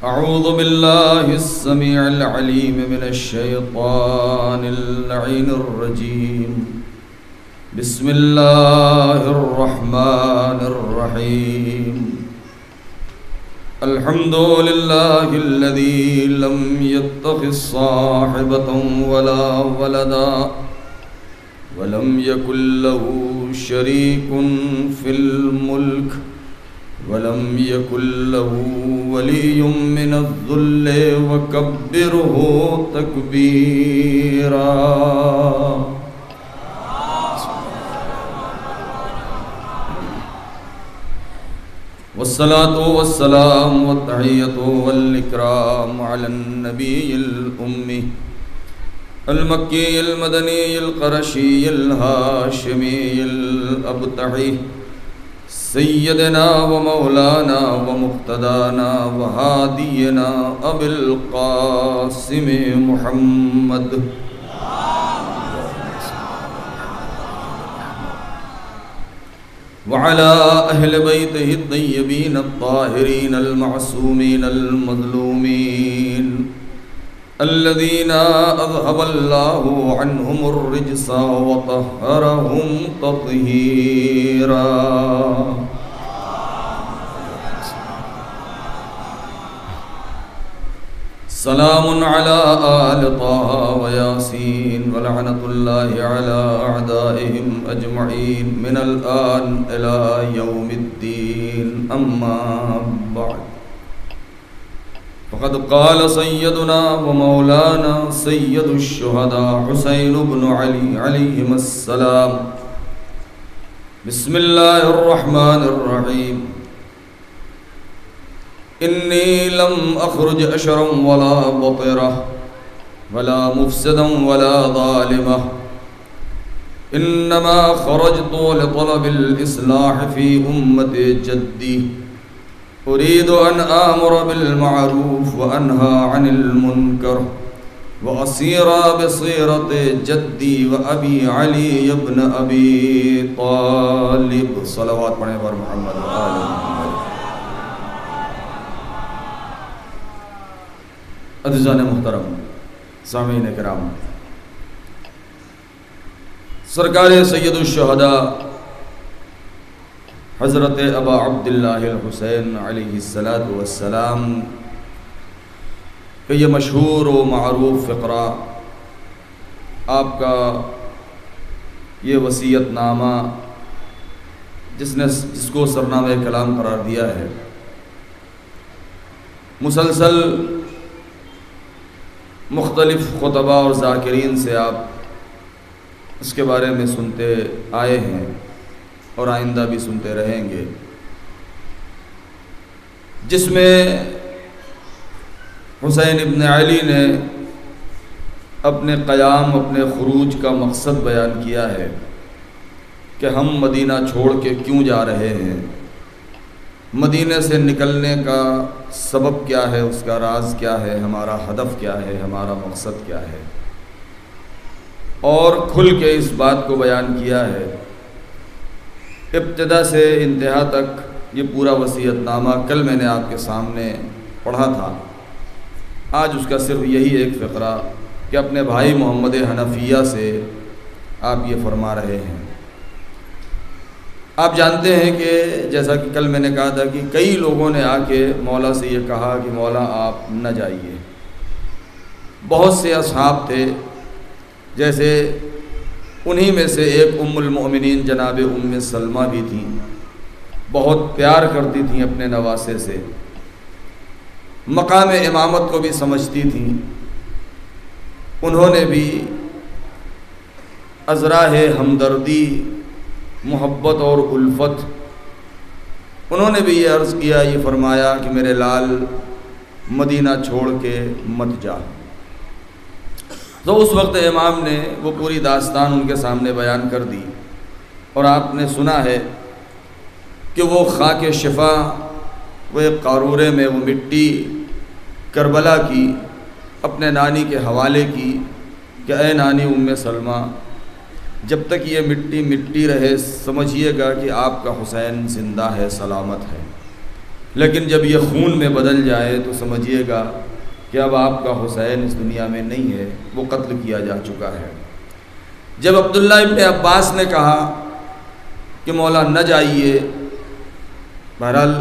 أعوذ بالله السميع العليم من الشيطان اللعين الرجيم. بسم الله الرحمن الرحيم. الحمد لله الذي لم يتخذ صاحبة ولا ولدا ولم يكن له شريك في الملك ولم يكن له ولي من الذل وكبره تكبيرا. والصلاة والسلام والتحية والإكرام على النبي الأمي المكي المدني القرشي الهاشمي الأبتعي سيدنا ومولانا ومقتدانا وهادينا أبي القاسم محمد وعلى أهل بيته الطيبين الطاهرين المعصومين المظلومين الذين أذهب الله عنهم الرجس وطهرهم تطهيرا. سلام على آل طه وياسين ولعنة الله على أعدائهم أجمعين من الآن إلى يوم الدين. أما بعد، فقد قال سيدنا ومولانا سيد الشهداء حسين بن علي عليهما السلام: بسم الله الرحمن الرحيم. إني لم أخرج أشرا ولا بطرا ولا مفسدا ولا ظالما، إنما خرجت لطلب الإصلاح في أمة جدي، أريد أن آمر بالمعروف وأنهى عن المنكر وأسير بصيرة جدي وأبي علي بن أبي طالب. صلوات پڑھیں پر محمد و آل محمد. عزیزان محترم، سامعین کرام، سرکار سید الشہداء حضرت ابا عبداللہ الحسین علیہ السلام کہ یہ مشہور و معروف فقرہ، آپ کا یہ وصیت نامہ جس کو سرنامہ کلام قرار دیا ہے، مسلسل مختلف خطبہ اور ذاکرین سے آپ اس کے بارے میں سنتے آئے ہیں اور آئندہ بھی سنتے رہیں گے، جس میں حسین ابن علی نے اپنے قیام، اپنے خروج کا مقصد بیان کیا ہے کہ ہم مدینہ چھوڑ کے کیوں جا رہے ہیں، مدینہ سے نکلنے کا سبب کیا ہے، اس کا راز کیا ہے، ہمارا ہدف کیا ہے، ہمارا مقصد کیا ہے، اور کھل کے اس بات کو بیان کیا ہے. ابتدا سے انتہا تک یہ پورا وصیت نامہ کل میں نے آپ کے سامنے پڑھا تھا. آج اس کا صرف یہی ایک فقرہ کہ اپنے بھائی محمد حنفیہ سے آپ یہ فرما رہے ہیں. آپ جانتے ہیں کہ جیسا کہ کل میں نے کہا تھا کہ کئی لوگوں نے آ کے مولا سے یہ کہا کہ مولا آپ نہ جائیے. بہت سے اصحاب تھے، جیسے انہی میں سے ایک ام المؤمنین جناب ام سلمہ بھی تھیں، بہت پیار کرتی تھیں اپنے نواسے سے، مقام امامت کو بھی سمجھتی تھیں. انہوں نے بھی ازراہ ہمدردی، محبت اور الفت، انہوں نے بھی یہ عرض کیا، یہ فرمایا کہ میرے لال مدینہ چھوڑ کے مت جا. تو اس وقت امام نے وہ پوری داستان ان کے سامنے بیان کر دی، اور آپ نے سنا ہے کہ وہ خاک شفا، وہ ایک قارورے میں وہ مٹی کربلا کی اپنے نانی کے حوالے کی کہ اے نانی ام سلمہ، جب تک یہ مٹی مٹی رہے سمجھیے گا کہ آپ کا حسین زندہ ہے، سلامت ہے. لیکن جب یہ خون میں بدل جائے تو سمجھیے گا کہ اب آپ کا حسین اس دنیا میں نہیں ہے، وہ قتل کیا جا چکا ہے۔ جب عبداللہ ابن عباس نے کہا کہ مولا نہ جائیے، بہرحال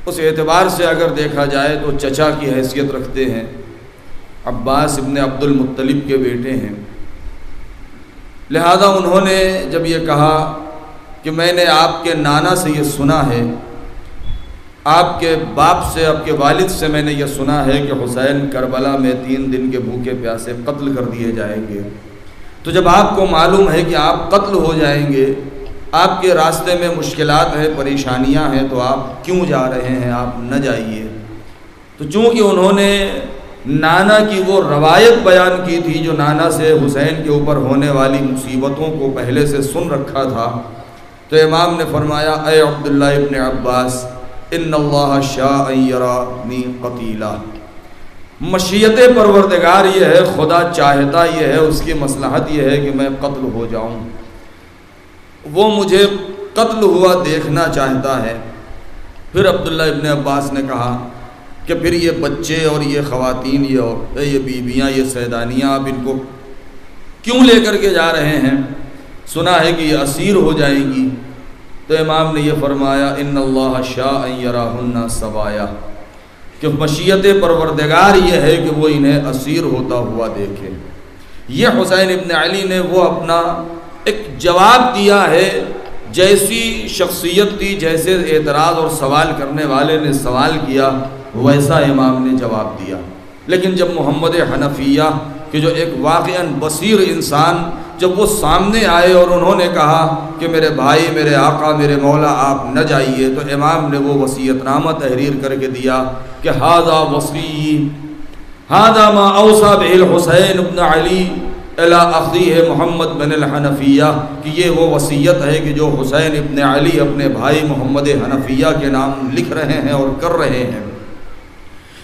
اس اعتبار سے اگر دیکھا جائے تو چچا کی حیثیت رکھتے ہیں، عباس ابن عبد المطلب کے بیٹے ہیں، لہذا انہوں نے جب یہ کہا کہ میں نے آپ کے نانا سے یہ سنا ہے، آپ کے باپ سے، آپ کے والد سے میں نے یہ سنا ہے کہ حسین کربلا میں 3 دن کے بھوکے پیاسے قتل کر دیے جائیں گے، تو جب آپ کو معلوم ہے کہ آپ قتل ہو جائیں گے، آپ کے راستے میں مشکلات ہیں، پریشانیاں ہیں، تو آپ کیوں جا رہے ہیں، آپ نہ جائیے۔ تو چونکہ انہوں نے نانا کی وہ روایت بیان کی تھی جو نانا سے حسین کے اوپر ہونے والی مصیبتوں کو پہلے سے سن رکھا تھا، تو امام نے فرمایا اے عبداللہ ابن عباس ان اللہ شاء ان یرانی قتیلا، مشیت پروردگار یہ ہے، خدا چاہتا یہ ہے، اس کی مصلحت یہ ہے کہ میں قتل ہو جاؤں، وہ مجھے قتل ہوا دیکھنا چاہتا ہے۔ پھر عبداللہ ابن عباس نے کہا کہ پھر یہ بچے اور یہ خواتین، یہ بیویاں، یہ سیدانیاں، آپ ان کو کیوں لے کر کے جا رہے ہیں؟ سنا ہے کہ یہ اسیر ہو جائیں گی۔ تو امام نے یہ فرمایا ان اللہ شاء ان یراہن سوایا، کہ مشیت پروردگار یہ ہے کہ وہ انہیں اسیر ہوتا ہوا دیکھے۔ یہ حسین ابن علی نے وہ اپنا ایک جواب دیا ہے، جیسی شخصیت تھی، جیسے اعتراض اور سوال کرنے والے نے سوال کیا ویسا امام نے جواب دیا۔ لیکن جب محمد حنفیہ کہ جو ایک واقعاً بصیر انسان جب وہ سامنے آئے اور انہوں نے کہا کہ میرے بھائی، میرے آقا، میرے مولا آپ نہ جائیے، تو امام نے وہ وصیت نامہ تحریر کر کے دیا کہ ھذا وصی، ھذا ما اوصى به الحسین ابن علی الی اخیہ محمد بن الحنفیہ، کہ یہ وہ وصیت ہے کہ جو حسین ابن علی اپنے بھائی محمد حنفیہ کے نام لکھ رہے ہیں اور کر رہے ہیں۔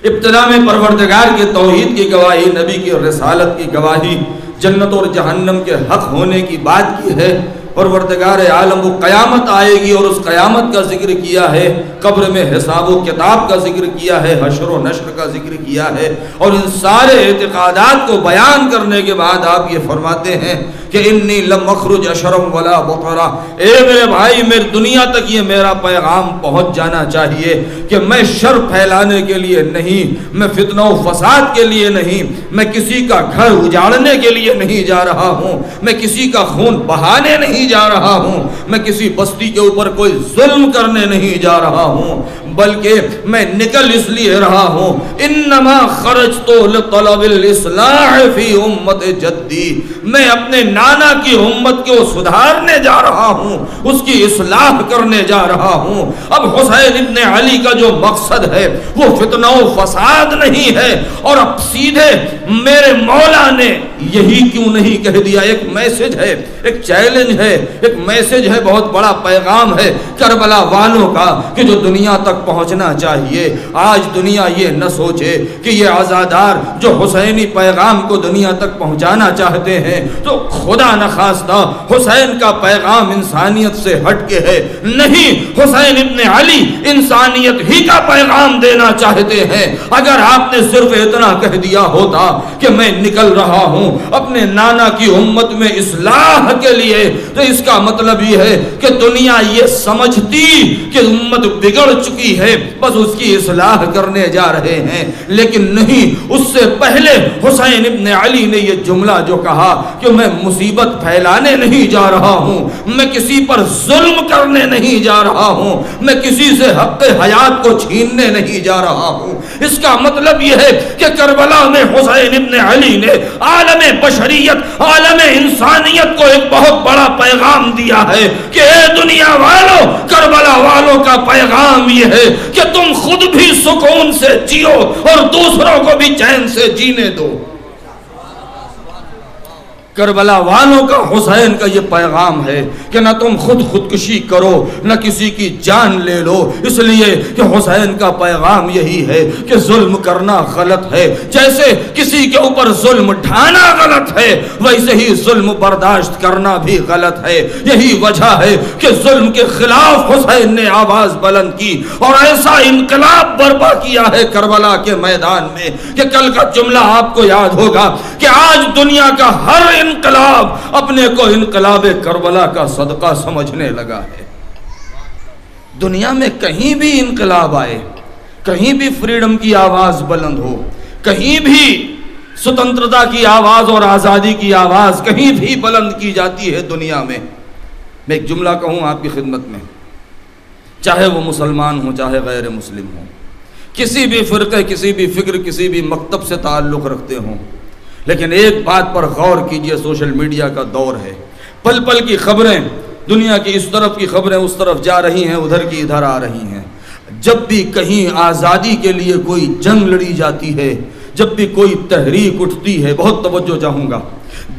ابتدا میں پروردگار کے توحید کی گواہی، نبی کی رسالت کی گواہی، جنت اور جہنم کے حق ہونے کی بات کی ہے۔ پروردگار عالم وہ قیامت آئے گی اور اس قیامت کا ذکر کیا ہے، قبر میں حساب و کتاب کا ذکر کیا ہے، حشر و نشر کا ذکر کیا ہے، اور ان سارے اعتقادات کو بیان کرنے کے بعد آپ یہ فرماتے ہیں کہ انی لم اخرج اشرم ولا بطرا، اے میرے بھائی، میری دنیا تک یہ میرا پیغام پہنچ جانا چاہیے کہ میں شر پھیلانے کے لیے نہیں، میں فتنہ و فساد کے لیے نہیں، میں کسی کا گھر اجاڑنے کے لیے نہیں جا رہا ہوں، میں کسی کا خون بہانے نہیں جا رہا ہوں، میں کسی بستی کے اوپر کوئی ظلم کرنے نہیں جا رہا ہوں، بلکہ میں نکل اس لیے رہا ہوں انما خرجت لطلب الاصلاح فی امت جدی، میں اپنے نانا کی امت کو سدھارنے جا رہا ہوں، اس کی اصلاح کرنے جا رہا ہوں۔ اب حسین ابن علی کا جو مقصد ہے وہ فتنہ و فساد نہیں ہے، اور اب سیدھے میرے مولا نے یہی کیوں نہیں کہہ دیا؟ ایک میسج ہے، ایک چیلنج ہے، ایک میسج ہے، بہت بڑا پیغام ہے کربلا والوں کا کہ جو دنیا تک پہنچنا چاہیے۔ آج دنیا یہ نہ سوچے کہ یہ عزادار جو حسینی پیغام کو دنیا تک پہنچانا چاہتے ہیں تو خدا نخواستہ حسین کا پیغام انسانیت سے ہٹ کے ہے، نہیں، حسین ابن علی انسانیت ہی کا پیغام دینا چاہتے ہیں۔ اگر آپ نے صرف اتنا کہہ دیا ہوتا کہ میں نکل رہا ہوں اپنے نانا کی امت میں اصلاح کے لیے، تو اس کا مطلب یہ ہے کہ دنیا یہ سمجھتی کہ امت بگڑ چکی ہے، بس اس کی اصلاح کرنے جا رہے ہیں، لیکن نہیں، اس سے پہلے حسین ابن علی نے یہ جملہ جو کہا کہ میں مصیبت پھیلانے نہیں جا رہا ہوں، میں کسی پر ظلم کرنے نہیں جا رہا ہوں، میں کسی سے حق حیات کو چھیننے نہیں جا رہا ہوں۔ اس کا مطلب یہ ہے کہ کربلا میں حسین ابن علی نے عالم بشریت، عالم انسانیت کو ایک بہت بڑا پیغام دیا ہے کہ اے دنیا والوں، کربلا والوں کا پیغام یہ ہے کہ تم خود بھی سکون سے جیو اور دوسروں کو بھی چین سے جینے دو۔ کربلا والوں کا حسین کا یہ پیغام ہے کہ نہ تم خودکشی کرو نہ کسی کی جان لے لو، اس لیے کہ حسین کا پیغام یہی ہے کہ ظلم کرنا غلط ہے، جیسے کسی کے اوپر ظلم ڈھانا غلط ہے ویسے ہی ظلم برداشت کرنا بھی غلط ہے۔ یہی وجہ ہے کہ ظلم کے خلاف حسین نے آواز بلند کی اور ایسا انقلاب برپا کیا ہے کربلا کے میدان میں کہ کل کا جملہ آپ کو یاد ہوگا کہ آج دنیا کا ہر انقلاب اپنے کو انقلاب کربلا کا صدقہ سمجھنے لگا ہے۔ دنیا میں کہیں بھی انقلاب آئے، کہیں بھی فریڈم کی آواز بلند ہو، کہیں بھی سوتنترتا کی آواز اور آزادی کی آواز کہیں بھی بلند کی جاتی ہے دنیا میں۔ میں ایک جملہ کہوں آپ کی خدمت میں، چاہے وہ مسلمان ہوں چاہے غیر مسلم ہوں، کسی بھی فرقے، کسی بھی فکر، کسی بھی مکتب سے تعلق رکھتے ہوں، لیکن ایک بات پر غور کیجئے، سوشل میڈیا کا دور ہے، پل پل کی خبریں، دنیا کی اس طرف کی خبریں اس طرف جا رہی ہیں، ادھر کی ادھر آ رہی ہیں۔ جب بھی کہیں آزادی کے لیے کوئی جنگ لڑی جاتی ہے، جب بھی کوئی تحریک اٹھتی ہے، بہت توجہ چاہوں گا،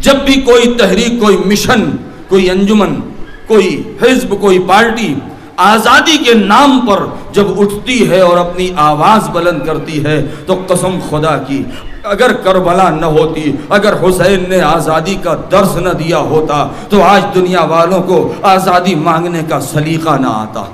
جب بھی کوئی تحریک، کوئی مشن، کوئی انجمن، کوئی حزب، کوئی پارٹی آزادی کے نام پر جب اٹھتی ہے اور اپنی آواز بلند کرتی ہے تو قسم خدا کی اگر کربلا نہ ہوتی، اگر حسین نے آزادی کا درس نہ دیا ہوتا تو آج دنیا والوں کو آزادی مانگنے کا سلیقہ نہ آتا،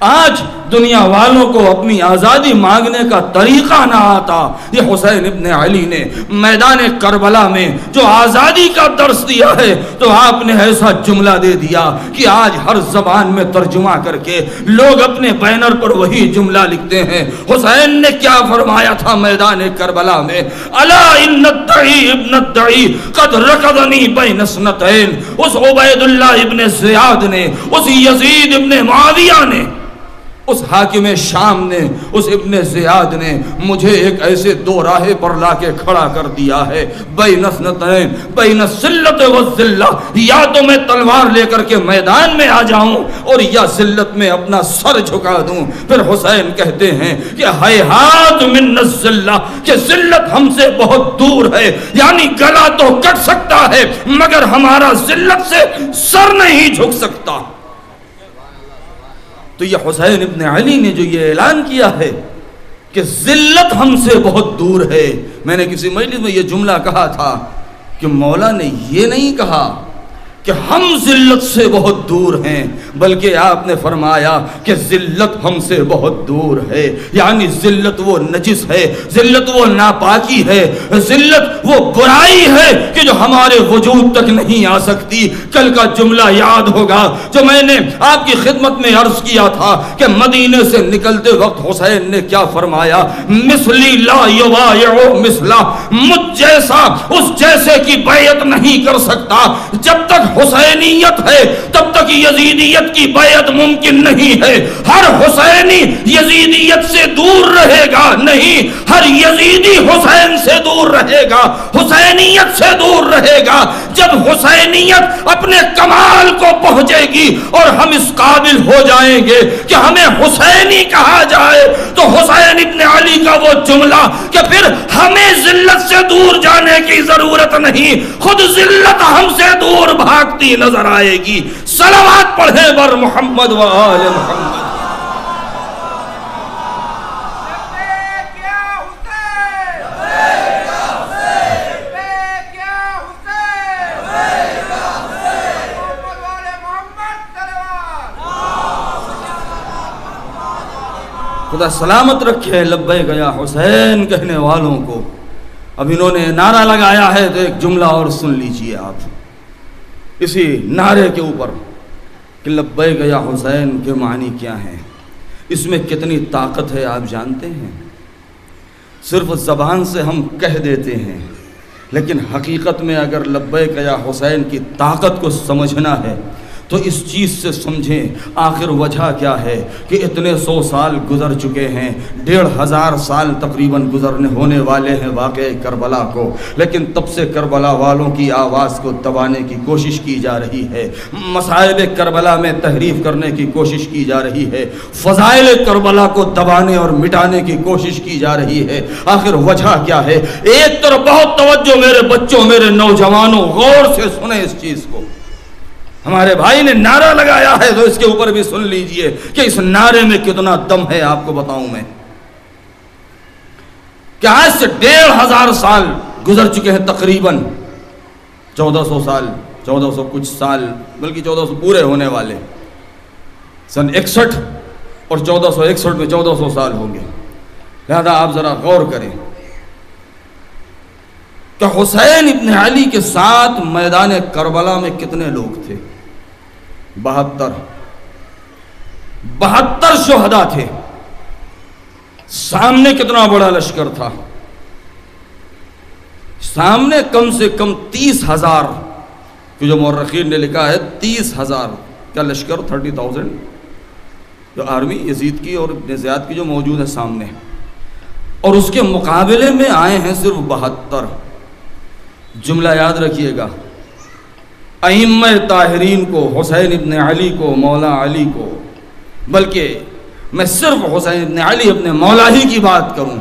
آج دنیا والوں کو اپنی آزادی مانگنے کا طریقہ نہ آتا۔ یہ حسین ابن علی نے میدان کربلا میں جو آزادی کا درس دیا ہے تو آپ نے ایسا جملہ دے دیا کہ آج ہر زبان میں ترجمہ کر کے لوگ اپنے بینر پر وہی جملہ لکھتے ہیں۔ حسین نے کیا فرمایا تھا میدان کربلا میں؟ الا ان الدعی ابن الدعی قد رکضنی بین اثنتین۔ اس عبید اللہ ابن زیاد نے، اس یزید ابن معاویہ نے، اس حاکم شام نے، اس ابن زیاد نے مجھے ایک ایسے دو راہے پر لا کے کھڑا کر دیا ہے، بین اثنتین، بین الذلۃ والذلہ، یا تو میں تلوار لے کر کے میدان میں آ جاؤں اور یا ذلت میں اپنا سر جھکا دوں۔ پھر حسین کہتے ہیں کہ ہیہات من الذلہ، کہ ذلت ہم سے بہت دور ہے، یعنی گلا تو کٹ سکتا ہے مگر ہمارا ذلت سے سر نہیں جھک سکتا۔ تو یہ حسین ابن علی نے جو یہ اعلان کیا ہے کہ ذلت ہم سے بہت دور ہے، میں نے کسی مجلس میں یہ جملہ کہا تھا کہ مولا نے یہ نہیں کہا کہ ہم ذلت سے بہت دور ہیں، بلکہ آپ نے فرمایا کہ ذلت ہم سے بہت دور ہے، یعنی ذلت وہ نجس ہے، ذلت وہ ناپاکی ہے، ذلت وہ برائی ہے کہ جو ہمارے وجود تک نہیں آ سکتی۔ کل کا جملہ یاد ہوگا جو میں نے آپ کی خدمت میں عرض کیا تھا کہ مدینے سے نکلتے وقت حسین نے کیا فرمایا؟ مثلی لا یبایع مثلا، مجھ جیسا اس جیسے کی بیعت نہیں کر سکتا۔ جب تک حسینیت ہے تب تک یزیدیت کی بیعت ممکن نہیں ہے۔ ہر حسینی یزیدیت سے دور رہے گا نہیں، ہر یزیدی حسین سے دور رہے گا، حسینیت سے دور رہے گا۔ جب حسینیت اپنے کمال کو پہنچے گی اور ہم اس قابل ہو جائیں گے کہ ہمیں حسینی کہا جائے تو حسین ابن علی کا وہ جملہ کہ پھر ہمیں ذلت سے دور جانے کی ضرورت نہیں، خود ذلت ہم سے دور بھاگتی نظر آئے گی۔ صلوات پڑھیں بر محمد و آل محمد۔ خدا سلامت رکھے لبیک یا حسین کہنے والوں کو۔ اب انہوں نے نعرہ لگایا ہے تو ایک جملہ اور سن لیجئے آپ اسی نعرے کے اوپر کہ لبیک یا حسین کے معنی کیا ہیں، اس میں کتنی طاقت ہے آپ جانتے ہیں؟ صرف زبان سے ہم کہہ دیتے ہیں، لیکن حقیقت میں اگر لبیک یا حسین کی طاقت کو سمجھنا ہے تو اس چیز سے سمجھیں آخر وجہ کیا ہے کہ اتنے 100 سال گزر چکے ہیں، 1500 سال تقریباً گزرنے ہونے والے ہیں واقعہ کربلا کو، لیکن تب سے کربلا والوں کی آواز کو دبانے کی کوشش کی جا رہی ہے، مسائل کربلا میں تحریف کرنے کی کوشش کی جا رہی ہے، فضائل کربلا کو دبانے اور مٹانے کی کوشش کی جا رہی ہے۔ آخر وجہ کیا ہے؟ ایک طرف بہت توجہ میرے بچوں، میرے نوجوانوں، غور سے سنیں اس چیز کو۔ ہمارے بھائی نے نعرہ لگایا ہے تو اس کے اوپر بھی سن لیجئے کہ اس نعرے میں کتنا دم ہے۔ آپ کو بتاؤں میں کہ آج سے 1500 سال گزر چکے ہیں، تقریباً 1400 سال، 1400 کچھ سال، بلکہ 1400 پورے ہونے والے، سن 61 اور 1461 میں 1400 سال ہوں گے۔ لہذا آپ ذرا غور کریں کہ حسین ابن علی کے ساتھ میدان کربلا میں کتنے لوگ تھے؟ 72 شہداء تھے۔ سامنے کتنا بڑا لشکر تھا؟ سامنے کم سے کم 30,000 کہ جو مورخین نے لکھا ہے 30,000 کا لشکر، 30,000 جو آرمی یزید کی اور ابن زیاد کی جو موجود ہے سامنے، اور اس کے مقابلے میں آئے ہیں صرف 72۔ جملہ یاد رکھیے گا، ائمہ طاہرین کو، حسین ابن علی کو، مولا علی کو، بلکہ میں صرف حسین ابن علی اپنے مولا ہی کی بات کروں،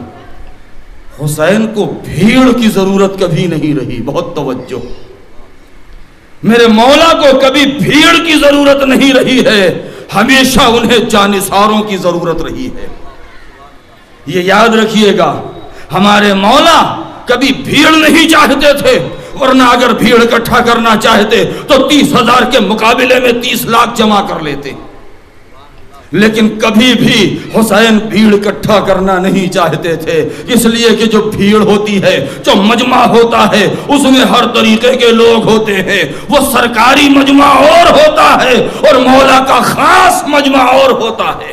حسین کو بھیڑ کی ضرورت کبھی نہیں رہی۔ بہت توجہ، میرے مولا کو کبھی بھیڑ کی ضرورت نہیں رہی ہے، ہمیشہ انہیں جانثاروں کی ضرورت رہی ہے۔ یہ یاد رکھیے گا، ہمارے مولا کبھی بھیڑ نہیں چاہتے تھے، ورنہ اگر بھیڑ اکٹھا کرنا چاہتے تو 30,000 کے مقابلے میں 30 لاکھ جمع کر لیتے، لیکن کبھی بھی حسین بھیڑ اکٹھا کرنا نہیں چاہتے تھے، اس لیے کہ جو بھیڑ ہوتی ہے، جو مجمع ہوتا ہے، اس میں ہر طریقے کے لوگ ہوتے ہیں، وہ سرکاری مجمع اور ہوتا ہے اور مولا کا خاص مجمع اور ہوتا ہے۔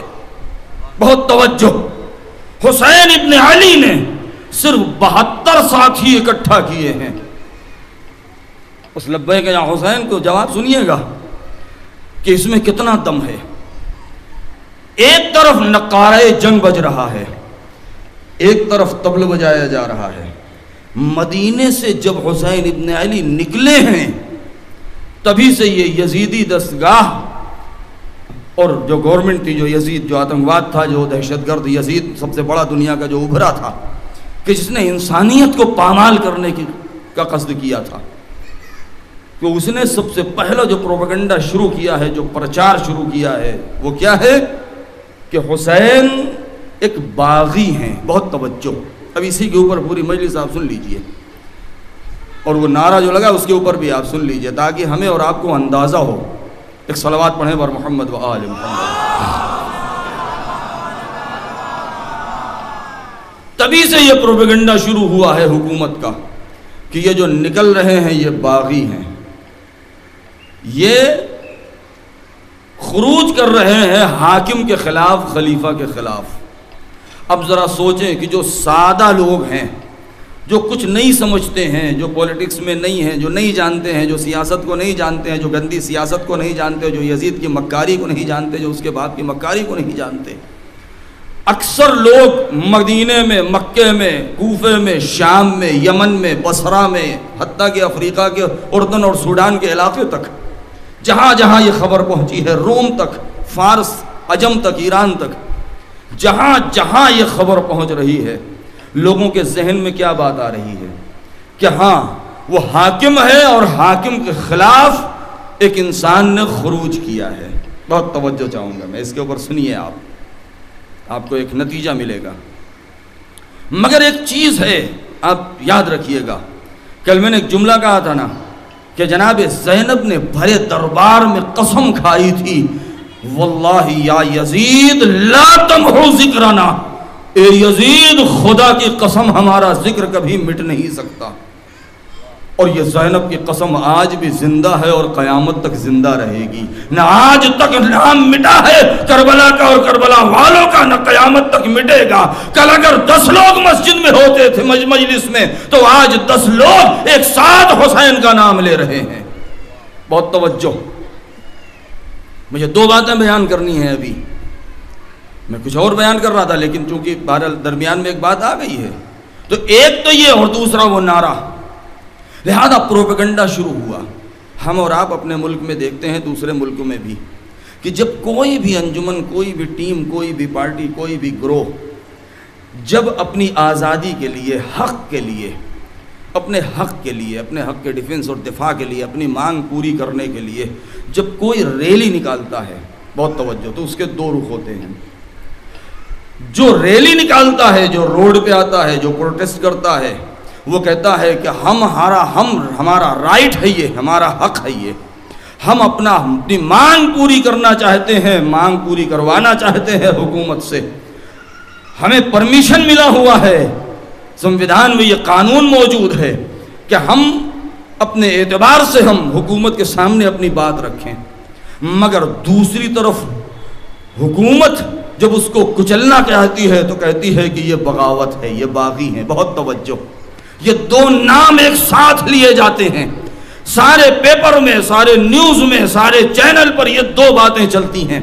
بہت توجہ، حسین ابن علی نے صرف 72 ساتھی اکٹھا کیے ہیں۔ اس لبیک یا حسین کو جواب سنیے گا کہ اس میں کتنا دم ہے۔ ایک طرف نقارہ جنگ بج رہا ہے، ایک طرف طبل بجایا جا رہا ہے۔ مدینے سے جب حسین ابن علی نکلے ہیں تبھی سے یہ یزیدی دستگاہ اور جو گورنمنٹ تھی، جو یزید، جو آتنکواد تھا، جو دہشت گرد یزید سب سے بڑا دنیا کا جو ابھرا تھا، کہ جس نے انسانیت کو پامال کرنے کا قصد کیا تھا، کہ اس نے سب سے پہلا جو پروپیگنڈا شروع کیا ہے، جو پرچار شروع کیا ہے، وہ کیا ہے کہ حسین ایک باغی ہیں۔ بہت توجہ، اب اسی کے اوپر پوری مجلس آپ سن لیجئے، اور وہ نعرہ جو لگا اس کے اوپر بھی آپ سن لیجئے تاکہ ہمیں اور آپ کو اندازہ ہو۔ ایک صلوات پڑھیں بر محمد و آل محمد۔ تبھی سے یہ پروپیگنڈا شروع ہوا ہے حکومت کا کہ یہ جو نکل رہے ہیں یہ باغی ہیں، یہ خروج کر رہے ہیں حاکم کے خلاف، خلیفہ کے خلاف۔ اب ذرا سوچیں کہ جو سادہ لوگ ہیں، جو کچھ نہیں سمجھتے ہیں، جو پولیٹکس میں نہیں ہیں، جو نہیں جانتے ہیں، جو سیاست کو نہیں جانتے ہیں، جو گندی سیاست کو نہیں جانتے، جو یزید کی مکاری کو نہیں جانتے، جو اس کے باپ کی مکاری کو نہیں جانتے، اکثر لوگ مدینے میں، مکے میں، کوفے میں، شام میں، یمن میں، بصرہ میں، حتیٰ کہ افریقہ کے اردن اور سوڈان کے علاقے تک، جہاں جہاں یہ خبر پہنچی ہے، روم تک، فارس، عجم تک، ایران تک، جہاں جہاں یہ خبر پہنچ رہی ہے، لوگوں کے ذہن میں کیا بات آ رہی ہے کہ ہاں وہ حاکم ہے اور حاکم کے خلاف ایک انسان نے خروج کیا ہے۔ بہت توجہ چاہوں گا میں، اس کے اوپر سنیے، آپ کو ایک نتیجہ ملے گا۔ مگر ایک چیز ہے، آپ یاد رکھیے گا، کل میں نے ایک جملہ کہا تھا نا کہ جناب زینب نے بھرے دربار میں قسم کھائی تھی، واللہ یا یزید لا تمحو ذکرنا، اے یزید خدا کی قسم ہمارا ذکر کبھی مٹ نہیں سکتا۔ اور یہ زینب کی قسم آج بھی زندہ ہے اور قیامت تک زندہ رہے گی۔ نہ آج تک نام مٹا ہے کربلا کا اور کربلا والوں کا، نہ قیامت تک مٹے گا۔ کل اگر 10 لوگ مسجد میں ہوتے تھے، مجلس میں، تو آج 10 لوگ ایک ساتھ حسین کا نام لے رہے ہیں۔ بہت توجہ، مجھے دو باتیں بیان کرنی ہیں ابھی، میں کچھ اور بیان کر رہا تھا لیکن چونکہ بہرحال درمیان میں ایک بات آ گئی ہے، تو ایک تو یہ اور دوسرا وہ نعرہ، لہذا پروپیگنڈا شروع ہوا۔ ہم اور آپ اپنے ملک میں دیکھتے ہیں، دوسرے ملکوں میں بھی، کہ جب کوئی بھی انجمن، کوئی بھی ٹیم، کوئی بھی پارٹی، کوئی بھی گروہ جب اپنی آزادی کے لیے، حق کے لیے، اپنے حق کے لیے، اپنے حق کے ڈیفنس اور دفاع کے لیے، اپنی مانگ پوری کرنے کے لیے جب کوئی ریلی نکالتا ہے، بہت توجہ، تو اس کے دو رخ ہوتے ہیں۔ جو ریلی نکالتا ہے، جو روڈ پہ آتا ہے، جو پروٹیسٹ کرتا ہے، وہ کہتا ہے کہ ہمارا رائٹ ہے، یہ ہمارا حق ہے، یہ ہم اپنی مانگ پوری کرنا چاہتے ہیں، مانگ پوری کروانا چاہتے ہیں حکومت سے، ہمیں پرمیشن ملا ہوا ہے، سنویدھان میں یہ قانون موجود ہے کہ ہم اپنے اعتبار سے ہم حکومت کے سامنے اپنی بات رکھیں۔ مگر دوسری طرف حکومت جب اس کو کچلنا چاہتی ہے تو کہتی ہے کہ یہ بغاوت ہے، یہ باغی ہیں۔ بہت توجہ، یہ دو نام ایک ساتھ لیے جاتے ہیں، سارے پیپر میں، سارے نیوز میں، سارے چینل پر یہ دو باتیں چلتی ہیں۔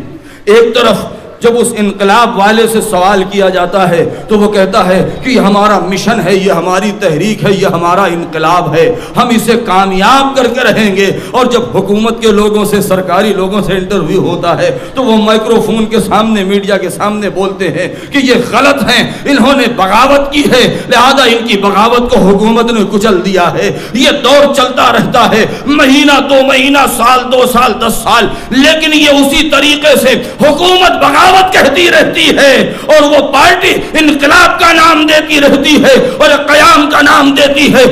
ایک طرف جب اس انقلاب والے سے سوال کیا جاتا ہے تو وہ کہتا ہے کہ یہ ہمارا مشن ہے، یہ ہماری تحریک ہے، یہ ہمارا انقلاب ہے، ہم اسے کامیاب کر کے رہیں گے۔ اور جب حکومت کے لوگوں سے، سرکاری لوگوں سے انٹرویو ہوتا ہے تو وہ مائکروفون کے سامنے، میڈیا کے سامنے بولتے ہیں کہ یہ غلط ہیں، انہوں نے بغاوت کی ہے، لہذا ان کی بغاوت کو حکومت نے کچل دیا ہے۔ یہ دور چلتا رہتا ہے، مہینہ، 2 مہینہ، سال، 2 سال، 10 سال، لیکن یہ اسی طریقے سے حکومت بغاوت کہتی رہتی ہے اور وہ پارٹی انقلاب کا نام دیتی رہتی ہے اور قیام کا نام دیتی ہے۔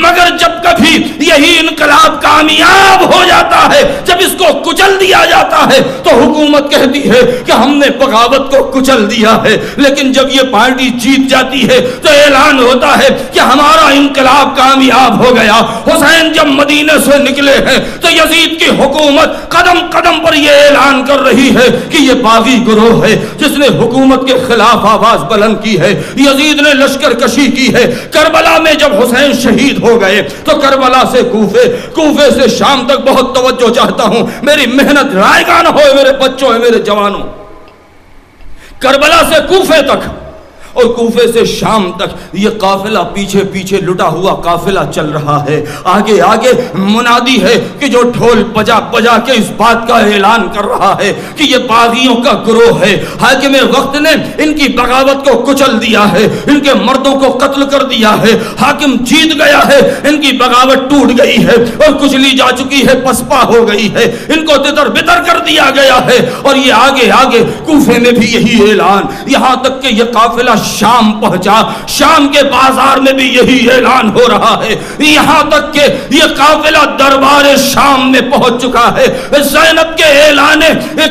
مگر جب کبھی یہی انقلاب کامیاب ہو جاتا ہے، جب اس کو کچل دیا جاتا ہے تو حکومت کہتی ہے کہ ہم نے بغاوت کو کچل دیا ہے۔ لیکن جب یہ پارٹی جیت جاتی ہے تو اعلان ہوتا ہے کہ ہمارا انقلاب کامیاب ہو گیا۔ حسین جب مدینے سے نکلے ہیں تو یزید کی حکومت قدم قدم پر یہ اعلان کر رہی ہے کہ یہ باغی گروہ ہے جس نے حکومت کے خلاف آواز بلند کی ہے۔ یزید نے لشکر کشی کی ہے۔ کربلا میں جب حسین شہید ہو گئے تو کربلا سے کوفے سے شام تک، بہت توجہ چاہتا ہوں، میری محنت رائگاں نہ ہوئے میرے بچوں، میرے جوانوں، کربلا سے کوفے تک اور کوفے سے شام تک یہ قافلہ پیچھے پیچھے لٹا ہوا قافلہ چل رہا ہے۔ آگے آگے منادی ہے کہ جو ڈھول بجا بجا کے اس بات کا اعلان کر رہا ہے کہ یہ باغیوں کا گروہ ہے۔ حاکم وقت نے ان کی بغاوت کو کچل دیا ہے، ان کے مردوں کو قتل کر دیا ہے، حاکم جیت گیا ہے، ان کی بغاوت ٹوٹ گئی ہے اور کچلی جا چکی ہے، پسپا ہو گئی ہے، ان کو تتر بتر کر دیا گیا ہے۔ اور یہ آگے آگے کوفے میں بھی یہی اعلان، یہاں تک کہ یہ قافلہ شام پہنچا، شام کے بازار میں بھی یہی اعلان ہو رہا ہے، یہاں تک کہ یہ قافلہ دربار شام میں پہنچ چکا ہے۔ زینب کے اعلان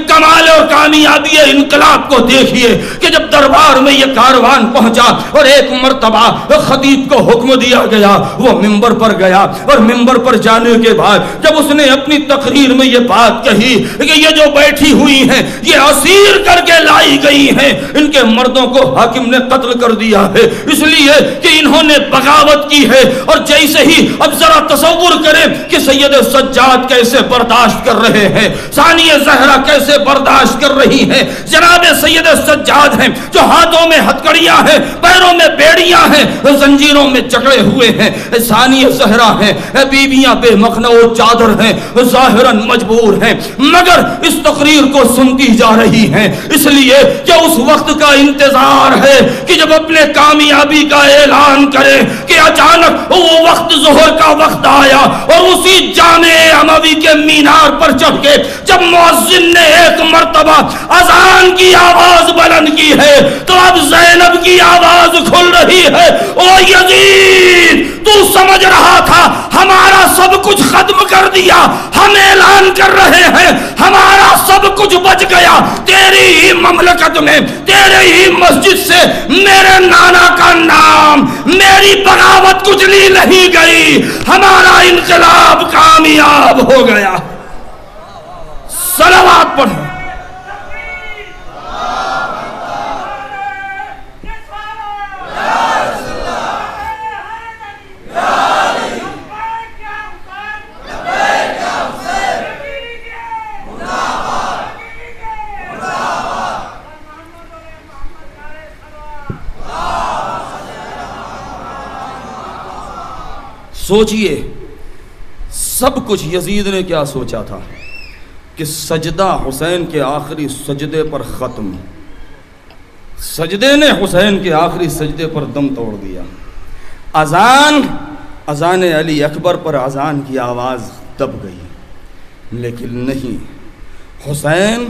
کمال اور کامیابی انقلاب کو دیکھیے کہ جب دربار میں یہ کاروان پہنچا اور ایک مرتبہ خطیب کو حکم دیا گیا، وہ منبر پر گیا اور منبر پر جانے کے بعد جب اس نے اپنی تقریر میں یہ بات کہی کہ یہ جو بیٹھی ہوئی ہیں یہ اسیر کر کے لائی گئی ہیں، ان کے مردوں کو حاکم نے قتل کر دیا ہے اس لیے کہ انہوں نے بغاوت کی ہے۔ اور جیسے ہی اب ذرا تصور کریں کہ سید سجاد کیسے برداشت کر رہے ہیں، ثانیہ زہرا کیسے برداشت کر رہی ہیں، جناب سید سجاد ہیں جو ہاتھوں میں ہتھکڑیاں ہیں، پیروں میں بیڑیاں ہیں، زنجیروں میں جکڑے ہوئے ہیں، ثانیہ زہرا ہیں، بیویاں بے مخنہ و چادر ہیں، ظاہراً مجبور ہیں، مگر اس تقریر کو سنتی جا رہی ہیں اس لیے کہ اس وقت کا انتظار ہے کہ جب اپنے کامیابی کا اعلان کرے کہ اچانک وہ وقت ظہر کا وقت آیا اور اسی جامع اموی کے مینار پر چڑھ کے جب مؤذن نے ایک مرتبہ اذان کی آواز بلند کی ہے تو اب زینب کی آواز کھل رہی ہے، او یزید تو سمجھ رہا تھا ہمارا سب کچھ ختم کر دیا، ہم اعلان کر رہے ہیں ہمارا سب کچھ بچ گیا، تیری ہی مملکت میں، تیرے ہی مسجد سے میرے نانا کا نام، میری بغاوت کچلی نہیں گئی، ہمارا انقلاب کامیاب ہو گیا۔ صلوات پڑھیں۔ سوچئے سب کچھ یزید نے کیا سوچا تھا کہ سجدہ حسین کے آخری سجدے پر ختم، سجدے نے حسین کے آخری سجدے پر دم توڑ دیا. اذان علی اکبر پر اذان کی آواز دب گئی، لیکن نہیں، حسین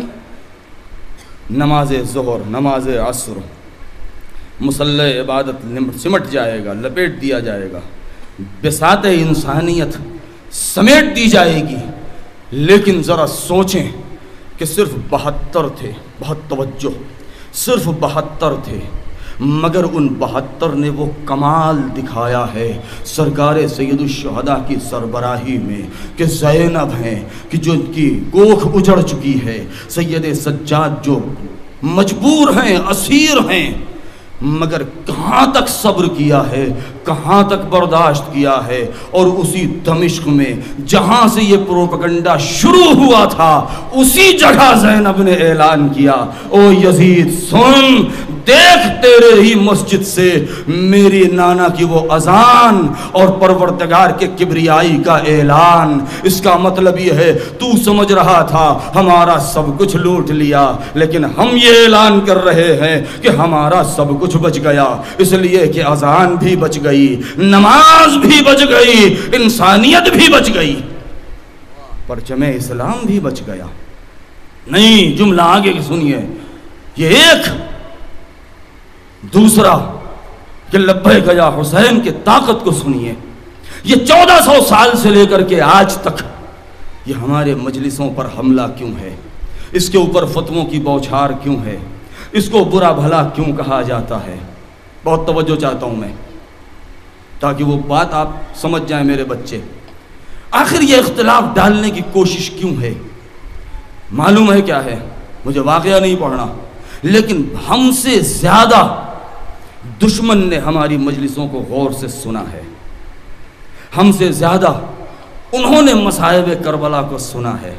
نماز ظہر، نماز عصر، مصلی عبادت سمٹ جائے گا، لپیٹ دیا جائے گا، بساط انسانیت سمیٹ دی جائے گی. لیکن ذرا سوچیں کہ صرف 72 تھے، بہت توجہ، صرف 72 تھے، مگر ان 72 نے وہ کمال دکھایا ہے سرکار سید الشہداء کی سربراہی میں کہ زینب ہیں کہ جو ان کی کوکھ اجڑ چکی ہے، سید سجاد جو مجبور ہیں، اسیر ہیں، مگر کہاں تک صبر کیا ہے، کہاں تک برداشت کیا ہے. اور اسی دمشق میں جہاں سے یہ پروپیگنڈا شروع ہوا تھا اسی جگہ زینب نے اعلان کیا، او یزید سن، دیکھ تیرے ہی مسجد سے میری نانا کی وہ اذان اور پروردگار کے کبریائی کا اعلان. اس کا مطلب یہ ہے تو سمجھ رہا تھا ہمارا سب کچھ لوٹ لیا، لیکن ہم یہ اعلان کر رہے ہیں کہ ہمارا سب کچھ بچ گیا، اس لیے کہ اذان بھی بچ گئی، نماز بھی بچ گئی، انسانیت بھی بچ گئی، پرچم اسلام بھی بچ گیا. نہیں، جملہ آگے کی سنیے، یہ ایک دوسرا کہ لبیک یا حسین کی طاقت کو سنیے. یہ 1400 سال سے لے کر کے آج تک یہ ہمارے مجلسوں پر حملہ کیوں ہے؟ اس کے اوپر فتووں کی بوچھار کیوں ہے؟ اس کو برا بھلا کیوں کہا جاتا ہے؟ بہت توجہ چاہتا ہوں میں تاکہ وہ بات آپ سمجھ جائیں میرے بچے. آخر یہ اختلاف ڈالنے کی کوشش کیوں ہے؟ معلوم ہے کیا ہے؟ مجھے واقعہ نہیں پڑھنا، لیکن ہم سے زیادہ دشمن نے ہماری مجلسوں کو غور سے سنا ہے، ہم سے زیادہ انہوں نے مصائب کربلا کو سنا ہے،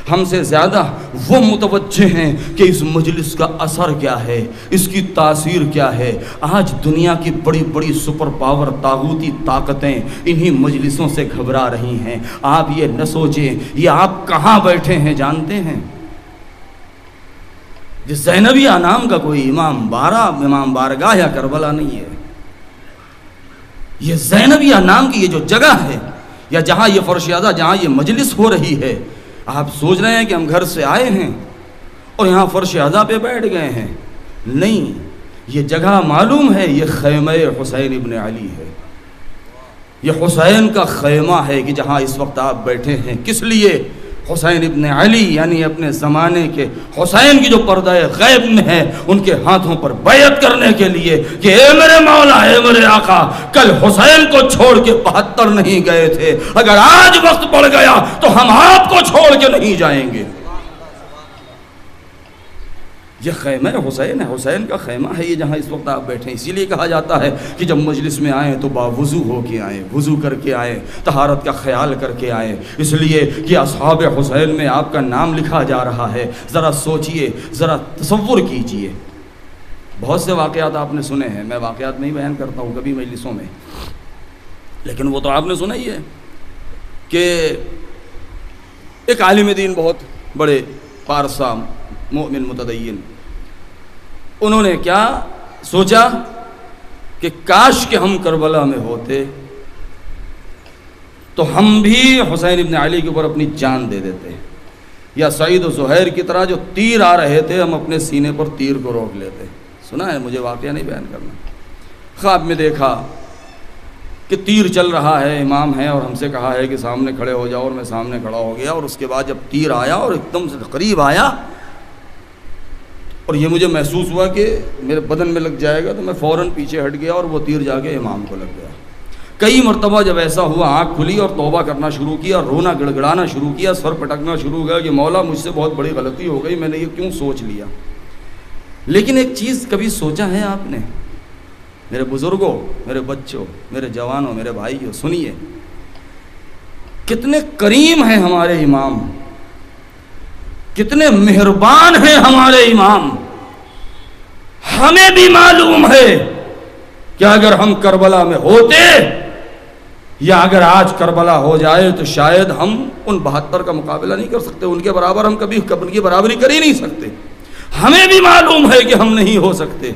ہم سے زیادہ وہ متوجہ ہیں کہ اس مجلس کا اثر کیا ہے، اس کی تاثیر کیا ہے. آج دنیا کی بڑی بڑی سپر پاور طاغوتی طاقتیں انہی مجلسوں سے گھبرا رہی ہیں. آپ یہ نہ سوچیں یہ آپ کہاں بیٹھے ہیں جانتے ہیں؟ جس زینبیہ نام کا کوئی امام بارگاہ یا کربلا نہیں ہے. یہ زینبیہ نام کی یہ جو جگہ ہے یا جہاں یہ فرش اعضا، جہاں یہ مجلس ہو رہی ہے، آپ سوچ رہے ہیں کہ ہم گھر سے آئے ہیں اور یہاں فرش اعضا پہ بیٹھ گئے ہیں. نہیں، یہ جگہ معلوم ہے، یہ خیمہ حسین ابن علی ہے، یہ حسین کا خیمہ ہے کہ جہاں اس وقت آپ بیٹھے ہیں. کس لیے؟ حسین ابن علی یعنی اپنے زمانے کے حسین کی جو پردہ غیب میں ہے ان کے ہاتھوں پر بیعت کرنے کے لیے کہ اے میرے مولا، اے میرے آقا، کل حسین کو چھوڑ کے 72 نہیں گئے تھے، اگر آج وقت پڑ گیا تو ہم آپ کو چھوڑ کے نہیں جائیں گے. یہ خیمہ حسین ہے، حسین کا خیمہ ہے یہ جہاں اس وقت آپ بیٹھے ہیں. اسی لیے کہا جاتا ہے کہ جب مجلس میں آئیں تو باوضو ہو کے آئیں، وضو کر کے آئیں، طہارت کا خیال کر کے آئیں، اس لیے کہ اصحاب حسین میں آپ کا نام لکھا جا رہا ہے. ذرا سوچئے، ذرا تصور کیجئے. بہت سے واقعات آپ نے سنے ہیں، میں واقعات نہیں بیان کرتا ہوں کبھی مجلسوں میں، لیکن وہ تو آپ نے سنا ہی ہے کہ ایک عالم دین، بہت بڑے پارسا مومن متدین، انہوں نے کیا سوچا کہ کاش کہ ہم کربلا میں ہوتے تو ہم بھی حسین ابن علی کے اوپر اپنی جان دے دیتے، یا سعید و زہیر کی طرح جو تیر آ رہے تھے ہم اپنے سینے پر تیر کو روک لیتے. سنا ہے، مجھے واقعہ نہیں بیان کرنا. خواب میں دیکھا کہ تیر چل رہا ہے، امام ہے اور ہم سے کہا ہے کہ سامنے کھڑے ہو جاؤ، اور میں سامنے کھڑا ہو گیا. اور اس کے بعد جب تیر آیا اور ایک دم سے قریب آیا اور یہ مجھے محسوس ہوا کہ میرے بدن میں لگ جائے گا، تو میں فوراً پیچھے ہٹ گیا اور وہ تیر جا کے امام کو لگ گیا. کئی مرتبہ جب ایسا ہوا آنکھ کھلی اور توبہ کرنا شروع کیا، رونا گڑ گڑانا شروع کیا، سر پٹکنا شروع ہو گیا کہ مولا مجھ سے بہت بڑی غلطی ہو گئی، میں نے یہ کیوں سوچ لیا. لیکن ایک چیز کبھی سوچا ہے آپ نے؟ میرے بزرگوں، میرے بچوں، میرے جوانوں، میرے بھائیوں، سنیے، کتنے کریم ہیں ہمارے امام، کتنے مہربان ہیں ہمارے امام. ہمیں بھی معلوم ہے کہ اگر ہم کربلا میں ہوتے یا اگر آج کربلا ہو جائے تو شاید ہم ان 72 کا مقابلہ نہیں کر سکتے، ان کے برابر ہم کبھی ان کی برابری کر ہی نہیں سکتے۔ ہمیں بھی معلوم ہے کہ ہم نہیں ہو سکتے،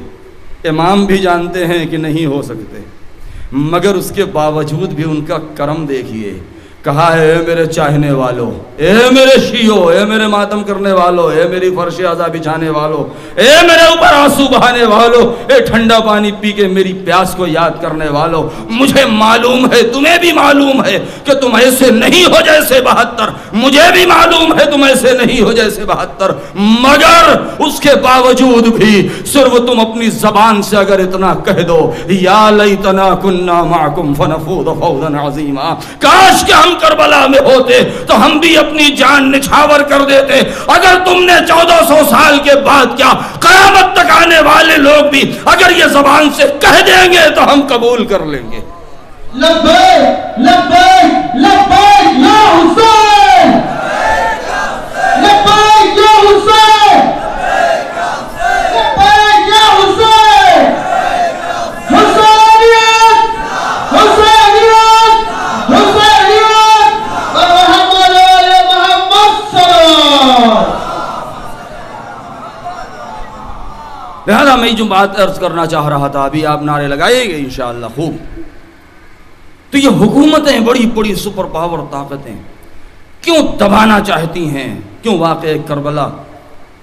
امام بھی جانتے ہیں کہ نہیں ہو سکتے، مگر اس کے باوجود بھی ان کا کرم دیکھیے۔ کہا ہے اے میرے چاہنے والوں، اے میرے شیعوں، اے میرے ماتم کرنے والوں، اے میری فرش عزا بچھانے والوں، اے میرے اوپر آنسو بہانے والوں، اے ٹھنڈا پانی پی کے میری پیاس کو یاد کرنے والوں، مجھے معلوم ہے، تمہیں بھی معلوم ہے کہ تم ایسے نہیں ہو جیسے 72، مجھے بھی معلوم ہے تم ایسے نہیں ہو جیسے 72، مگر اس کے باوجود بھی صرف تم اپنی زبان سے اگر اتنا کہہ دو یا لیتنا کننا معکم فنفوز فوزا عظیما، کاش کہ ہم کربلا میں ہوتے تو ہم بھی اپنی جان نچھاور کر دیتے۔ اگر تم نے 1400 سال کے بعد کیا قیامت تک آنے والے لوگ بھی اگر یہ زبان سے کہہ دیں گے تو ہم قبول کر لیں گے۔ لبیک لبیک لبیک یا حسین، لبیک یا حسین، لبیک یا حسین، حسینیت حسینیت حسینیت محمد آل محمد سلام۔ لہذا میں جو بات عرض کرنا چاہ رہا تھا، ابھی آپ نعرے لگائیں گے انشاءاللہ خوب، تو یہ حکومتیں بڑی بڑی سپر پاور طاقتیں کیوں دبانا چاہتی ہیں، کیوں واقعہ کربلا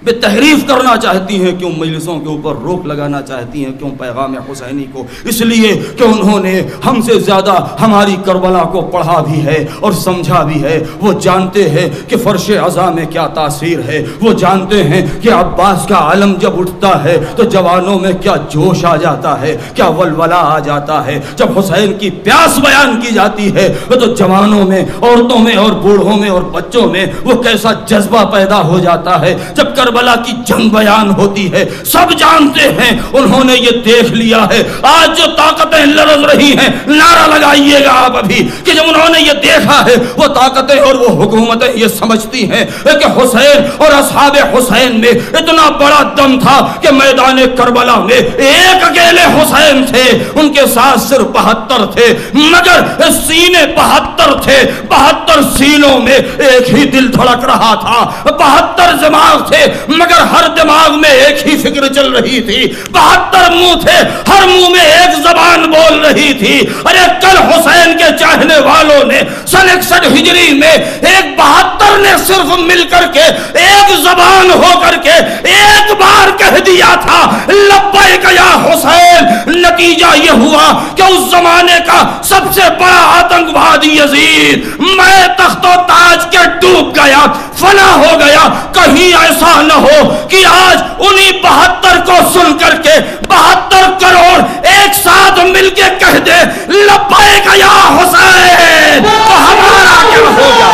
بے تحریف کرنا چاہتی ہیں، کیوں مجلسوں کے اوپر روک لگانا چاہتی ہیں، کیوں پیغام حسینی کو؟ اس لیے کہ انہوں نے ہم سے زیادہ ہماری کربلا کو پڑھا بھی ہے اور سمجھا بھی ہے۔ وہ جانتے ہیں کہ فرش عزا میں کیا تاثیر ہے، وہ جانتے ہیں کہ عباس کا علم جب اٹھتا ہے تو جوانوں میں کیا جوش آ جاتا ہے، کیا ولولہ آ جاتا ہے، جب حسین کی پیاس بیان کی جاتی ہے تو جوانوں میں، عورتوں میں اور بوڑھوں میں اور بچوں میں وہ کیسا جذبہ پیدا ہو جاتا ہے۔ جب کربلا کی جنگ بیان ہوتی ہے، سب جانتے ہیں، انہوں نے یہ دیکھ لیا ہے۔ آج جو طاقتیں لرز رہی ہیں، نعرہ لگائیے گا آپ ابھی کہ جب انہوں نے یہ دیکھا ہے، وہ طاقتیں اور وہ حکومتیں یہ سمجھتی ہیں کہ حسین اور اصحاب حسین میں اتنا بڑا دم تھا کہ میدان کربلا میں ایک اکیلے حسین تھے، ان کے ساتھ صرف 72 تھے، مگر سینے 72 تھے، 72 سینوں میں ایک ہی دل دھڑک رہا تھا، 72 دماغ تھے مگر ہر دماغ میں ایک ہی فکر چل رہی تھی، 72 منہ تھے، ہر منہ میں ایک زبان بول رہی تھی۔ ارے کل حسین کے چاہنے والوں نے سن 61 ہجری میں ایک 72 نے صرف مل کر کے ایک زبان ہو کر کے ایک بار کہہ دیا تھا لبیک یا حسین۔ نتیجہ یہ ہوا کہ اس زمانے کا سب سے بڑا آتنکوادی یزید میں تخت و تاج کے ڈوب گیا، فنا ہو گیا۔ کہیں ایسا نہ ہو کہ آج انہی 72 کو سن کر کے 72 کروڑ ایک ساتھ مل کے کہہ دے لبیک یا حسین، تو ہمارا کیا ہوگا؟